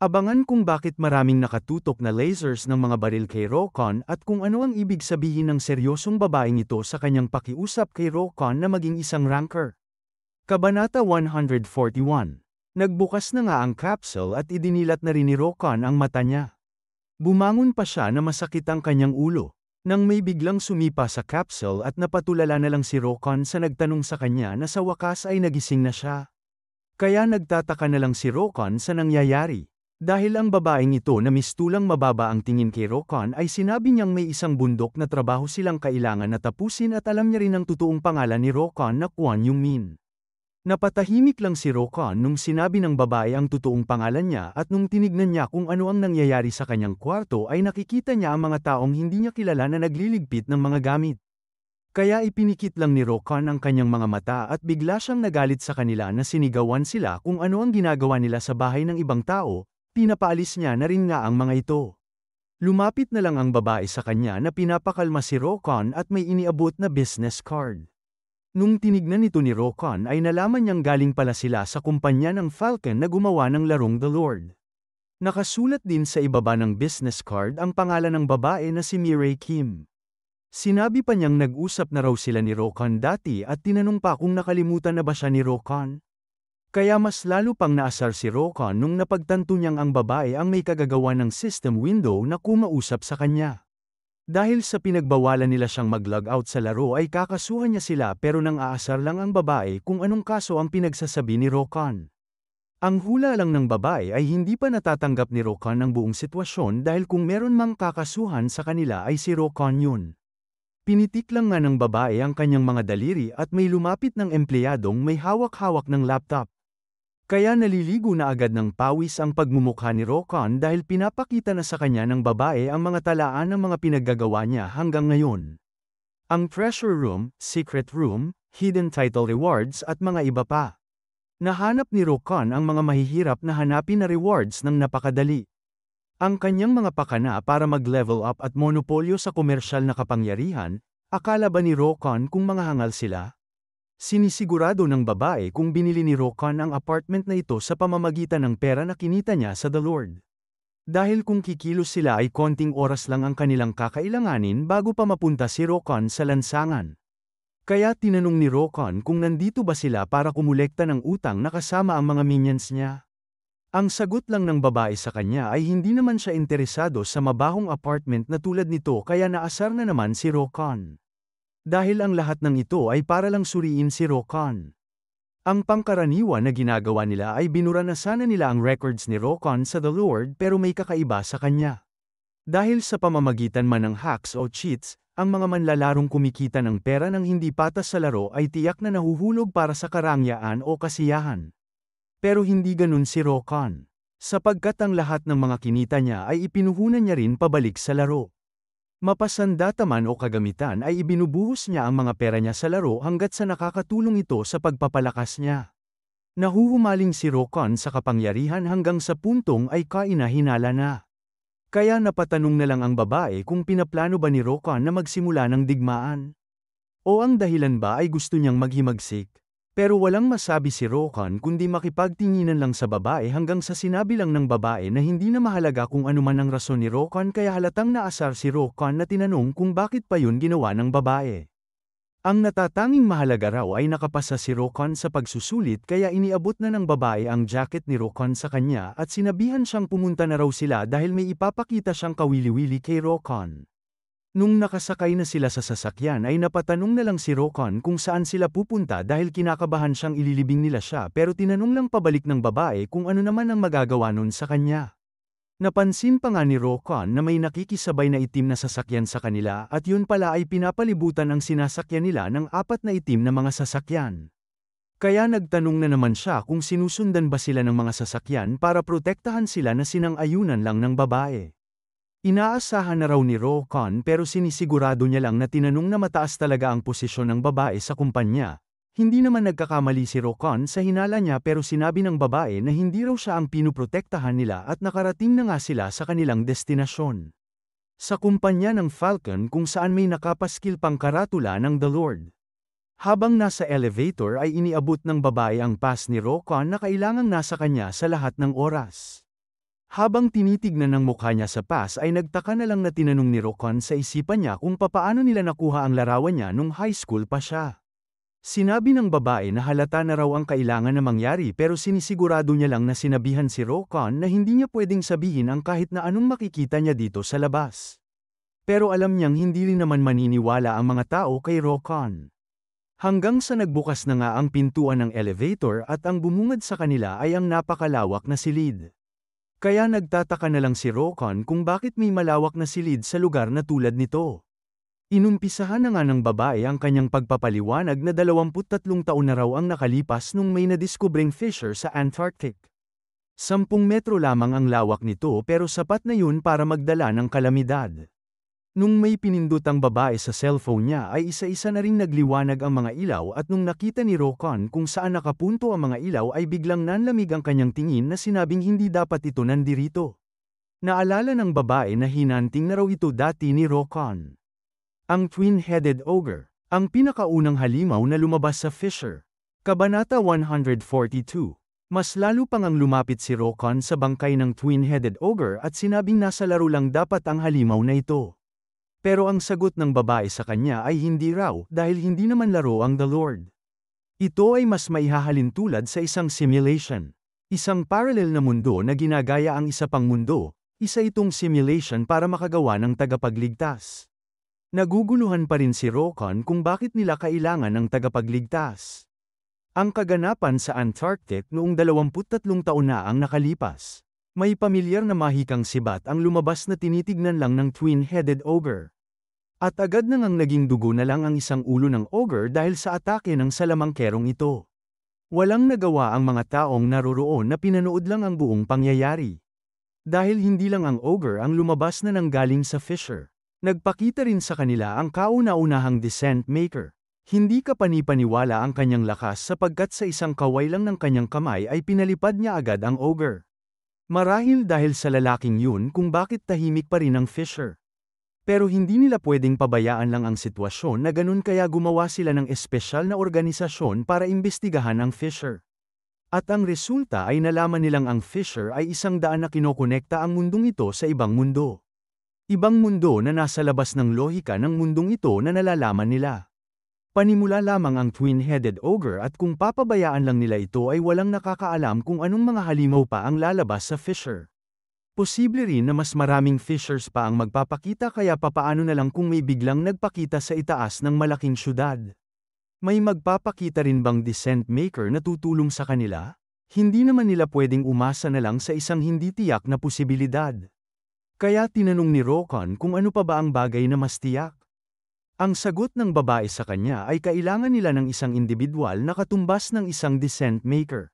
Abangan kung bakit maraming nakatutok na lasers ng mga baril kay Rokon at kung ano ang ibig sabihin ng seryosong babaeng ito sa kanyang pakiusap kay Rokon na maging isang ranker. Kabanata 141. Nagbukas na nga ang capsule at idinilat na rin ni Rokon ang mata niya. Bumangon pa siya na masakit ang kanyang ulo. Nang may biglang sumipa sa capsule at napatulala na lang si Rokon sa nagtanong sa kanya na sa wakas ay nagising na siya. Kaya nagtataka na lang si Rokon sa nangyayari. Dahil ang babaeng ito na mistulang mababa ang tingin kay Rokon ay sinabi niyang may isang bundok na trabaho silang kailangan na tapusin at alam niya rin ang totoong pangalan ni Rokon na Kwon Yung Min. Napatahimik lang si Rokon nung sinabi ng babae ang totoong pangalan niya at nung tinignan niya kung ano ang nangyayari sa kanyang kwarto ay nakikita niya ang mga taong hindi niya kilala na nagliligpit ng mga gamit. Kaya ipinikit lang ni Rokon ang kanyang mga mata at bigla siyang nagalit sa kanila na sinigawan sila kung ano ang ginagawa nila sa bahay ng ibang tao. Pinapaalis niya na rin nga ang mga ito. Lumapit na lang ang babae sa kanya na pinapakalma si Rokon at may iniabot na business card. Nung tinignan ito ni Rokon ay nalaman niyang galing pala sila sa kumpanya ng Falcon na gumawa ng larong The Lord. Nakasulat din sa ibaba ng business card ang pangalan ng babae na si Mireille Kim. Sinabi pa niyang nag-usap na raw sila ni Rokon dati at tinanong pa kung nakalimutan na ba siya ni Rokon. Kaya mas lalo pang naasar si Rokon nung napagtanto niyang ang babae ang may kagagawa ng system window na kumausap sa kanya. Dahil sa pinagbawalan nila siyang mag-log out sa laro ay kakasuhan niya sila pero nang aasar lang ang babae kung anong kaso ang pinagsasabi ni Rokon. Ang hula lang ng babae ay hindi pa natatanggap ni Rokon ang buong sitwasyon dahil kung meron mang kakasuhan sa kanila ay si Rokon yun. Pinitik lang nga ng babae ang kanyang mga daliri at may lumapit ng empleyadong may hawak-hawak ng laptop. Kaya naliligo na agad ng pawis ang pagmumukha ni Rokon dahil pinapakita na sa kanya ng babae ang mga talaan ng mga pinaggagawa niya hanggang ngayon. Ang treasure room, secret room, hidden title rewards at mga iba pa. Nahanap ni Rokon ang mga mahihirap na hanapin na rewards ng napakadali. Ang kanyang mga pakana para mag-level up at monopolyo sa komersyal na kapangyarihan, akala ba ni Rokon kung mga hangal sila? Sinisigurado ng babae kung binili ni Rokon ang apartment na ito sa pamamagitan ng pera na kinita niya sa The Lord. Dahil kung kikilos sila ay konting oras lang ang kanilang kakailanganin bago pa mapunta si Rokon sa lansangan. Kaya tinanong ni Rokon kung nandito ba sila para kumulekta ng utang na kasama ang mga minions niya. Ang sagot lang ng babae sa kanya ay hindi naman siya interesado sa mabahong apartment na tulad nito kaya naasar na naman si Rokon. Dahil ang lahat ng ito ay para lang suriin si Rokon. Ang pangkaraniwan na ginagawa nila ay binura na sana nila ang records ni Rokon sa The Lord pero may kakaiba sa kanya. Dahil sa pamamagitan man ng hacks o cheats, ang mga manlalarong kumikita ng pera ng hindi patas sa laro ay tiyak na nahuhulog para sa karangyaan o kasiyahan. Pero hindi ganun si Rokon. Sapagkat ang lahat ng mga kinita niya ay ipinuhunan niya rin pabalik sa laro. Mapasandata man o kagamitan ay ibinubuhos niya ang mga pera niya sa laro hanggat sa nakakatulong ito sa pagpapalakas niya. Nahuhumaling si Rokon sa kapangyarihan hanggang sa puntong ay kainahinala na. Kaya napatanong na lang ang babae kung pinaplano ba ni Rokon na magsimula ng digmaan. O ang dahilan ba ay gusto niyang maghimagsik. Pero walang masabi si Rokon kundi makipagtinginan lang sa babae hanggang sa sinabi lang ng babae na hindi na mahalaga kung ano man ang rason ni Rokon kaya halatang naasar si Rokon na tinanong kung bakit pa yun ginawa ng babae. Ang natatanging mahalaga raw ay nakapasa si Rokon sa pagsusulit kaya iniabot na ng babae ang jacket ni Rokon sa kanya at sinabihan siyang pumunta na raw sila dahil may ipapakita siyang kawili-wili kay Rokon. Nung nakasakay na sila sa sasakyan ay napatanong na lang si Rokon kung saan sila pupunta dahil kinakabahan siyang ililibing nila siya pero tinanong lang pabalik ng babae kung ano naman ang magagawa nun sa kanya. Napansin pa nga ni Rokon na may nakikisabay na itim na sasakyan sa kanila at yun pala ay pinapalibutan ang sinasakyan nila ng 4 na itim na mga sasakyan. Kaya nagtanong na naman siya kung sinusundan ba sila ng mga sasakyan para protektahan sila na sinang-ayunan lang ng babae. Inaasahan na raw ni Rokon pero sinisigurado niya lang na tinanong na mataas talaga ang posisyon ng babae sa kumpanya. Hindi naman nagkakamali si Rokon sa hinala niya pero sinabi ng babae na hindi raw siya ang pinuprotektahan nila at nakarating na nga sila sa kanilang destinasyon. Sa kumpanya ng Falcon kung saan may nakapaskil pang karatula ng The Lord. Habang nasa elevator ay iniabot ng babae ang pass ni Rokon na kailangang nasa kanya sa lahat ng oras. Habang tinitignan ng mukha niya sa pass ay nagtaka na lang na tinanong ni Rokon sa isipan niya kung papaano nila nakuha ang larawan niya nung high school pa siya. Sinabi ng babae na halata na raw ang kailangan na mangyari pero sinisigurado niya lang na sinabihan si Rokon na hindi niya pwedeng sabihin ang kahit na anong makikita niya dito sa labas. Pero alam niyang hindi rin naman maniniwala ang mga tao kay Rokon. Hanggang sa nagbukas na nga ang pintuan ng elevator at ang bumungad sa kanila ay ang napakalawak na silid. Kaya nagtataka na lang si Rokon kung bakit may malawak na silid sa lugar na tulad nito. Inumpisahan na nga ng babae ang kanyang pagpapaliwanag na 23 taon na raw ang nakalipas nung may nadiskubreng fissure sa Antarctic. 10 metro lamang ang lawak nito pero sapat na yun para magdala ng kalamidad. Nung may pinindot ang babae sa cellphone niya ay isa-isa na ring nagliwanag ang mga ilaw at nung nakita ni Rokon kung saan nakapunto ang mga ilaw ay biglang nanlamig ang kanyang tingin na sinabing hindi dapat ito nandirito. Naalala ng babae na hinanting na raw ito dati ni Rokon. Ang twin-headed ogre, ang pinakaunang halimaw na lumabas sa fissure. Kabanata 142. Mas lalo pang ang lumapit si Rokon sa bangkay ng twin-headed ogre at sinabing nasa laro lang dapat ang halimaw na ito. Pero ang sagot ng babae sa kanya ay hindi raw dahil hindi naman laro ang The Lord. Ito ay mas maihahalin tulad sa isang simulation. Isang parallel na mundo na ginagaya ang isa pang mundo, isa itong simulation para makagawa ng tagapagligtas. Naguguluhan pa rin si Rokon kung bakit nila kailangan ng tagapagligtas. Ang kaganapan sa Antarctic noong 23 taon na ang nakalipas. May pamilyar na mahikang sibat ang lumabas na tinitignan lang ng twin-headed ogre. At agad na ngang naging dugo na lang ang isang ulo ng ogre dahil sa atake ng salamangkerong ito. Walang nagawa ang mga taong naroroon na pinanood lang ang buong pangyayari. Dahil hindi lang ang ogre ang lumabas na nanggaling sa fissure. Nagpakita rin sa kanila ang kauna-unahang descent maker. Hindi kapanipaniwala ang kanyang lakas sapagkat sa isang kaway lang ng kanyang kamay ay pinalipad niya agad ang ogre. Marahil dahil sa lalaking yun kung bakit tahimik pa rin ang fissure. Pero hindi nila pwedeng pabayaan lang ang sitwasyon na ganun kaya gumawa sila ng espesyal na organisasyon para imbestigahan ang fissure. At ang resulta ay nalaman nilang ang fissure ay 100 na kinokonekta ang mundong ito sa ibang mundo. Ibang mundo na nasa labas ng lohika ng mundong ito na nalalaman nila. Panimula lamang ang twin-headed ogre at kung papabayaan lang nila ito ay walang nakakaalam kung anong mga halimaw pa ang lalabas sa fissure. Posible rin na mas maraming fissures pa ang magpapakita kaya papaano na lang kung may biglang nagpakita sa itaas ng malaking syudad. May magpapakita rin bang descent maker na tutulong sa kanila? Hindi naman nila pwedeng umasa na lang sa isang hindi tiyak na posibilidad. Kaya tinanong ni Rokon kung ano pa ba ang bagay na mas tiyak. Ang sagot ng babae sa kanya ay kailangan nila ng isang individual na katumbas ng isang descent maker.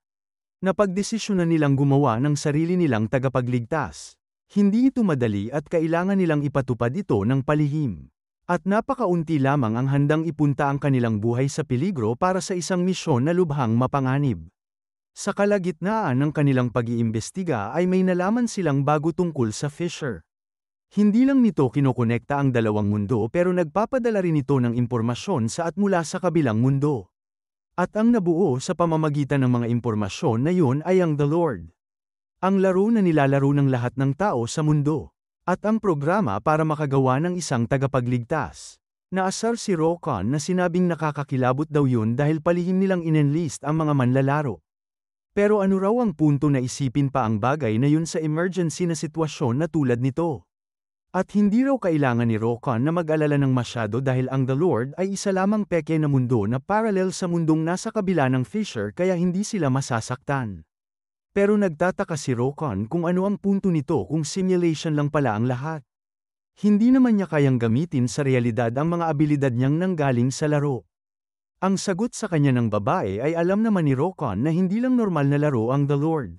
Napagdesisyonan nilang gumawa ng sarili nilang tagapagligtas. Hindi ito madali at kailangan nilang ipatupad ito ng palihim. At napakaunti lamang ang handang ipunta ang kanilang buhay sa peligro para sa isang misyon na lubhang mapanganib. Sa kalagitnaan ng kanilang pag-iimbestiga ay may nalaman silang bago tungkol sa fissure. Hindi lang nito kinokonekta ang dalawang mundo pero nagpapadala rin ito ng impormasyon sa at mula sa kabilang mundo. At ang nabuo sa pamamagitan ng mga impormasyon na yun ay ang The Lord. Ang laro na nilalaro ng lahat ng tao sa mundo. At ang programa para makagawa ng isang tagapagligtas. Naasar si Rokon na sinabing nakakakilabot daw yun dahil palihim nilang inenlist ang mga manlalaro. Pero ano raw ang punto na isipin pa ang bagay na yun sa emergency na sitwasyon na tulad nito? At hindi raw kailangan ni Rokon na mag-alala ng masyado dahil ang The Lord ay isa lamang peke na mundo na parallel sa mundong nasa kabila ng fissure kaya hindi sila masasaktan. Pero nagtataka si Rokon kung ano ang punto nito kung simulation lang pala ang lahat. Hindi naman niya kayang gamitin sa realidad ang mga abilidad niyang nanggaling sa laro. Ang sagot sa kanya ng babae ay alam naman ni Rokon na hindi lang normal na laro ang The Lord.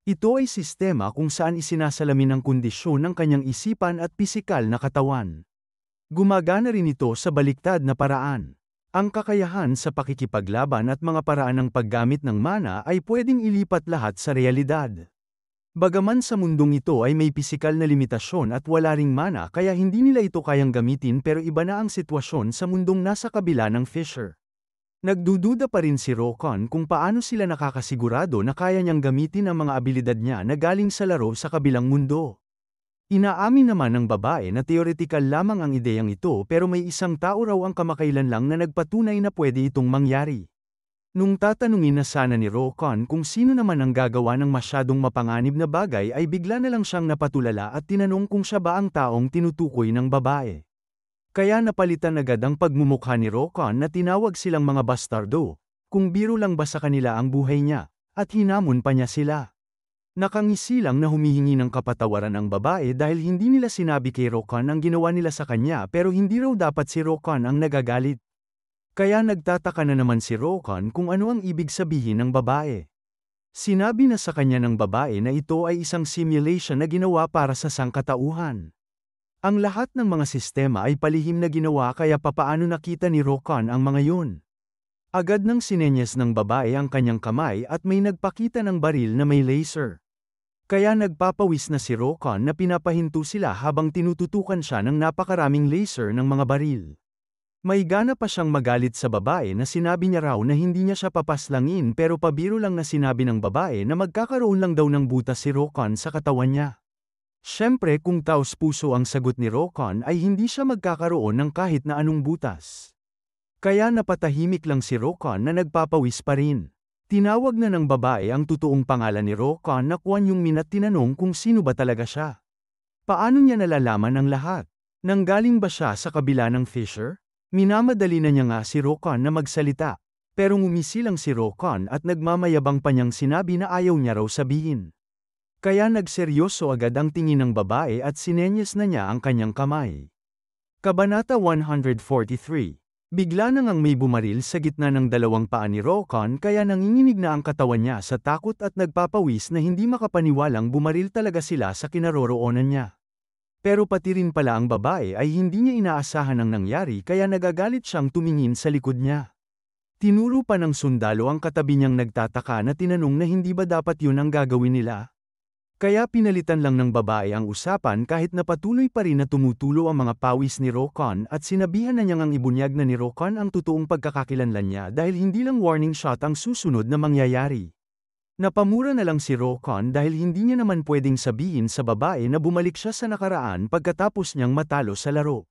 Ito ay sistema kung saan isinasalamin ang kondisyon ng kanyang isipan at pisikal na katawan. Gumagana rin ito sa baliktad na paraan. Ang kakayahan sa pakikipaglaban at mga paraan ng paggamit ng mana ay pwedeng ilipat lahat sa realidad. Bagaman sa mundong ito ay may pisikal na limitasyon at wala ring mana kaya hindi nila ito kayang gamitin pero iba na ang sitwasyon sa mundong nasa kabila ng fissure. Nagdududa pa rin si Rokon kung paano sila nakakasigurado na kaya niyang gamitin ang mga abilidad niya na galing sa laro sa kabilang mundo. Inaamin naman ng babae na teoretikal lamang ang ideyang ito pero may isang tao raw ang kamakailan lang na nagpatunay na pwede itong mangyari. Nung tatanungin na sana ni Rokon kung sino naman ang gagawa ng masyadong mapanganib na bagay ay bigla na lang siyang napatulala at tinanong kung siya ba ang taong tinutukoy ng babae. Kaya napalitan agad ang pagmumukha ni Rokon na tinawag silang mga bastardo, kung biro lang ba sa kanila ang buhay niya, at hinamon pa niya sila. Nakangisi lang na humihingi ng kapatawaran ang babae dahil hindi nila sinabi kay Rokon ang ginawa nila sa kanya pero hindi raw dapat si Rokon ang nagagalit. Kaya nagtataka na naman si Rokon kung ano ang ibig sabihin ng babae. Sinabi na sa kanya ng babae na ito ay isang simulation na ginawa para sa sangkatauhan. Ang lahat ng mga sistema ay palihim na ginawa kaya papaano nakita ni Rokon ang mga yun. Agad nang sinenyas ng babae ang kanyang kamay at may nagpakita ng baril na may laser. Kaya nagpapawis na si Rokon na pinapahinto sila habang tinututukan siya ng napakaraming laser ng mga baril. May gana pa siyang magalit sa babae na sinabi niya raw na hindi niya siya papaslangin pero pabiro lang na sinabi ng babae na magkakaroon lang daw ng butas si Rokon sa katawan niya. Siyempre kung taos-puso ang sagot ni Rokon ay hindi siya magkakaroon ng kahit na anong butas. Kaya napatahimik lang si Rokon na nagpapawis pa rin. Tinawag na ng babae ang totoong pangalan ni Rokon na Kwon Yung-min at tinanong kung sino ba talaga siya. Paano niya nalalaman ang lahat? Nanggaling ba siya sa kabila ng Fisher? Minamadali na niya nga si Rokon na magsalita. Pero ngumisi lang si Rokon at nagmamayabang pa niyang sinabi na ayaw niya raw sabihin. Kaya nagseryoso agad ang tingin ng babae at sinenyas na niya ang kanyang kamay. Kabanata 143. Bigla na ngang may bumaril sa gitna ng dalawang paa ni Rokon kaya nanginginig na ang katawan niya sa takot at nagpapawis na hindi makapaniwalang bumaril talaga sila sa kinaroroonan niya. Pero pati rin pala ang babae ay hindi niya inaasahan ang nangyari kaya nagagalit siyang tumingin sa likod niya. Tinuro pa ng sundalo ang katabi niyang nagtataka na tinanong na hindi ba dapat yun ang gagawin nila? Kaya pinalitan lang ng babae ang usapan kahit na patuloy pa rin na tumutulo ang mga pawis ni Rokon at sinabihan na niyang ang ibunyag na ni Rokon ang totoong pagkakakilanlan niya dahil hindi lang warning shot ang susunod na mangyayari. Napamura na lang si Rokon dahil hindi niya naman pwedeng sabihin sa babae na bumalik siya sa nakaraan pagkatapos niyang matalo sa laro.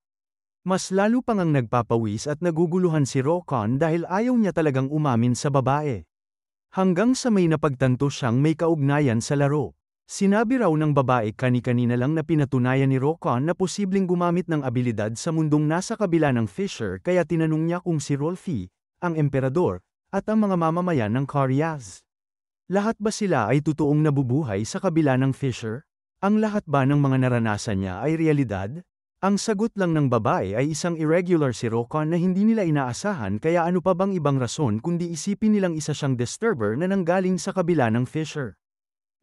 Mas lalo pang ang nagpapawis at naguguluhan si Rokon dahil ayaw niya talagang umamin sa babae. Hanggang sa may napagtanto siyang may kaugnayan sa laro. Sinabi raw ng babae kani-kanina lang na pinatunayan ni Rokon na posibleng gumamit ng abilidad sa mundong nasa kabila ng Fisher kaya tinanong niya kung si Rolfi, ang emperador, at ang mga mamamayan ng Koreas. Lahat ba sila ay totoong nabubuhay sa kabila ng Fisher? Ang lahat ba ng mga naranasan niya ay realidad? Ang sagot lang ng babae ay isang irregular si Rokon na hindi nila inaasahan kaya ano pa bang ibang rason kundi isipin nilang isa siyang disturber na nanggaling sa kabila ng Fisher.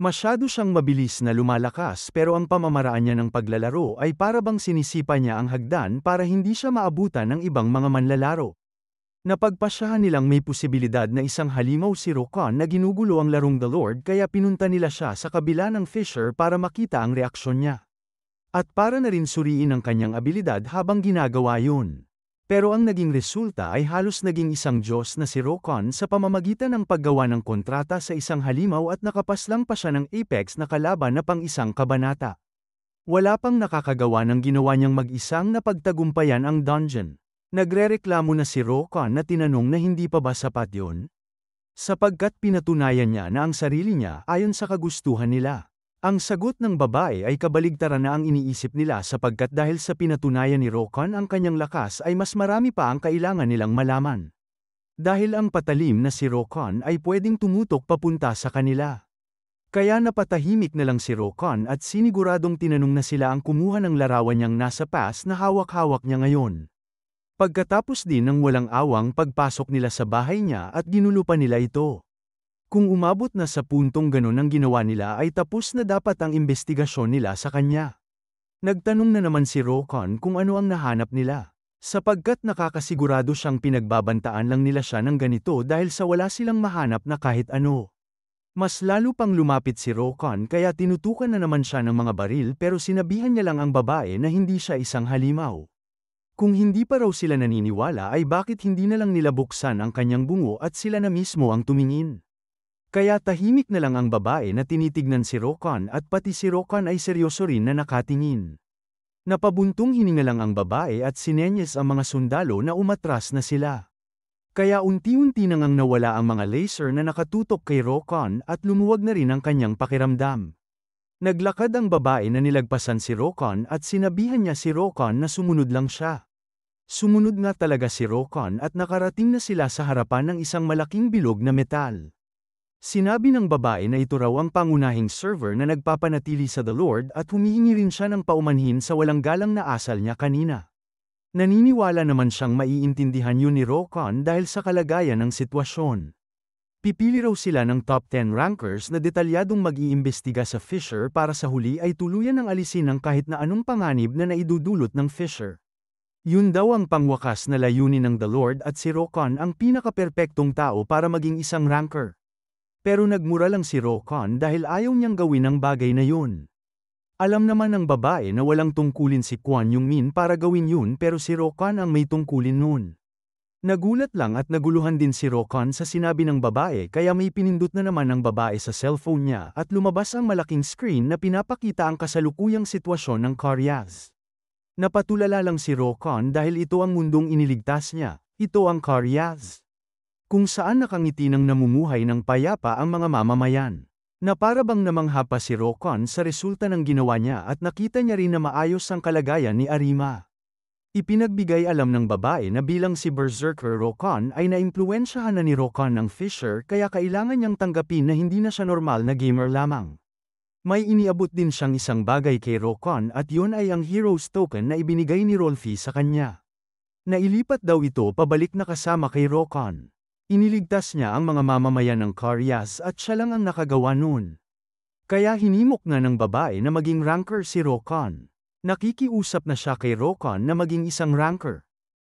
Masyado siyang mabilis na lumalakas pero ang pamamaraan niya ng paglalaro ay para bang sinisipa niya ang hagdan para hindi siya maabutan ng ibang mga manlalaro. Napagpasyahan nilang may posibilidad na isang halimaw si Rokon na ginugulo ang larong The Lord kaya pinunta nila siya sa kabila ng Fisher para makita ang reaksyon niya. At para na rin suriin ang kanyang abilidad habang ginagawa yun. Pero ang naging resulta ay halos naging isang Diyos na si Rokon sa pamamagitan ng paggawa ng kontrata sa isang halimaw at nakapaslang pa siya ng Apex na kalaban na pang isang kabanata. Wala pang nakakagawa ng ginawa niyang mag-isang napagtagumpayan ang dungeon. Nagrereklamo na si Rokon na tinanong na hindi pa ba sapat yun? Sapagkat pinatunayan niya na ang sarili niya ayon sa kagustuhan nila. Ang sagot ng babae ay kabaligtaran na ang iniisip nila sapagkat dahil sa pinatunayan ni Rokon ang kanyang lakas ay mas marami pa ang kailangan nilang malaman. Dahil ang patalim na si Rokon ay pwedeng tumutok papunta sa kanila. Kaya napatahimik na lang si Rokon at siniguradong tinanong na sila ang kumuha ng larawan niyang nasa pass na hawak-hawak niya ngayon. Pagkatapos din ng walang awang pagpasok nila sa bahay niya at ginulo pa nila ito. Kung umabot na sa puntong ganun ang ginawa nila ay tapos na dapat ang investigasyon nila sa kanya. Nagtanong na naman si Rokon kung ano ang nahanap nila. Sapagkat nakakasigurado siyang pinagbabantaan lang nila siya ng ganito dahil sa wala silang mahanap na kahit ano. Mas lalo pang lumapit si Rokon kaya tinutukan na naman siya ng mga baril pero sinabihan niya lang ang babae na hindi siya isang halimaw. Kung hindi pa raw sila naniniwala ay bakit hindi na lang nila buksan ang kanyang bungo at sila na mismo ang tumingin. Kaya tahimik na lang ang babae na tinitignan si Rokan at pati si Rokan ay seryoso rin na nakatingin. Napabuntong hininga lang ang babae at sinenyes ang mga sundalo na umatras na sila. Kaya unti-unti nang nawala ang mga laser na nakatutok kay Rokan at lumuwag na rin ang kanyang pakiramdam. Naglakad ang babae na nilagpasan si Rokan at sinabihan niya si Rokan na sumunod lang siya. Sumunod nga talaga si Rokan at nakarating na sila sa harapan ng isang malaking bilog na metal. Sinabi ng babae na ito raw ang pangunahing server na nagpapanatili sa The Lord at humihingi rin siya ng paumanhin sa walang galang na asal niya kanina. Naniniwala naman siyang maiintindihan yun ni Rokan dahil sa kalagayan ng sitwasyon. Pipili raw sila ng top 10 rankers na detalyadong mag-iimbestiga sa Fisher para sa huli ay tuluyan ng alisin ang kahit na anong panganib na naidudulot ng Fisher. Yun daw ang pangwakas na layunin ng The Lord at si Rokan ang pinakaperpektong tao para maging isang ranker. Pero nagmura lang si Rokan dahil ayaw niyang gawin ang bagay na yun. Alam naman ng babae na walang tungkulin si Kwon Yung-min para gawin yun pero si Rokan ang may tungkulin nun. Nagulat lang at naguluhan din si Rokan sa sinabi ng babae kaya may pinindot na naman ng babae sa cellphone niya at lumabas ang malaking screen na pinapakita ang kasalukuyang sitwasyon ng Koreas. Napatulala lang si Rokan dahil ito ang mundong iniligtas niya, ito ang Koreas. Kung saan nakangiti ng namumuhay ng payapa ang mga mamamayan. Na para bang namangha pa si Rokan sa resulta ng ginawa niya at nakita niya rin na maayos ang kalagayan ni Arima. Ipinagbigay alam ng babae na bilang si Berserker Rokan ay naimpluwensyahan na ni Rokan ng Fisher kaya kailangan niyang tanggapin na hindi na siya normal na gamer lamang. May iniabot din siyang isang bagay kay Rokan at yun ay ang Hero's Token na ibinigay ni Rolfie sa kanya. Nailipat daw ito pabalik na kasama kay Rokan. Iniligtas niya ang mga mamamayan ng Koreas at siya lang ang nakagawa nun. Kaya hinimok na ng babae na maging ranker si Rokan. Nakikiusap na siya kay Rokan na maging isang ranker.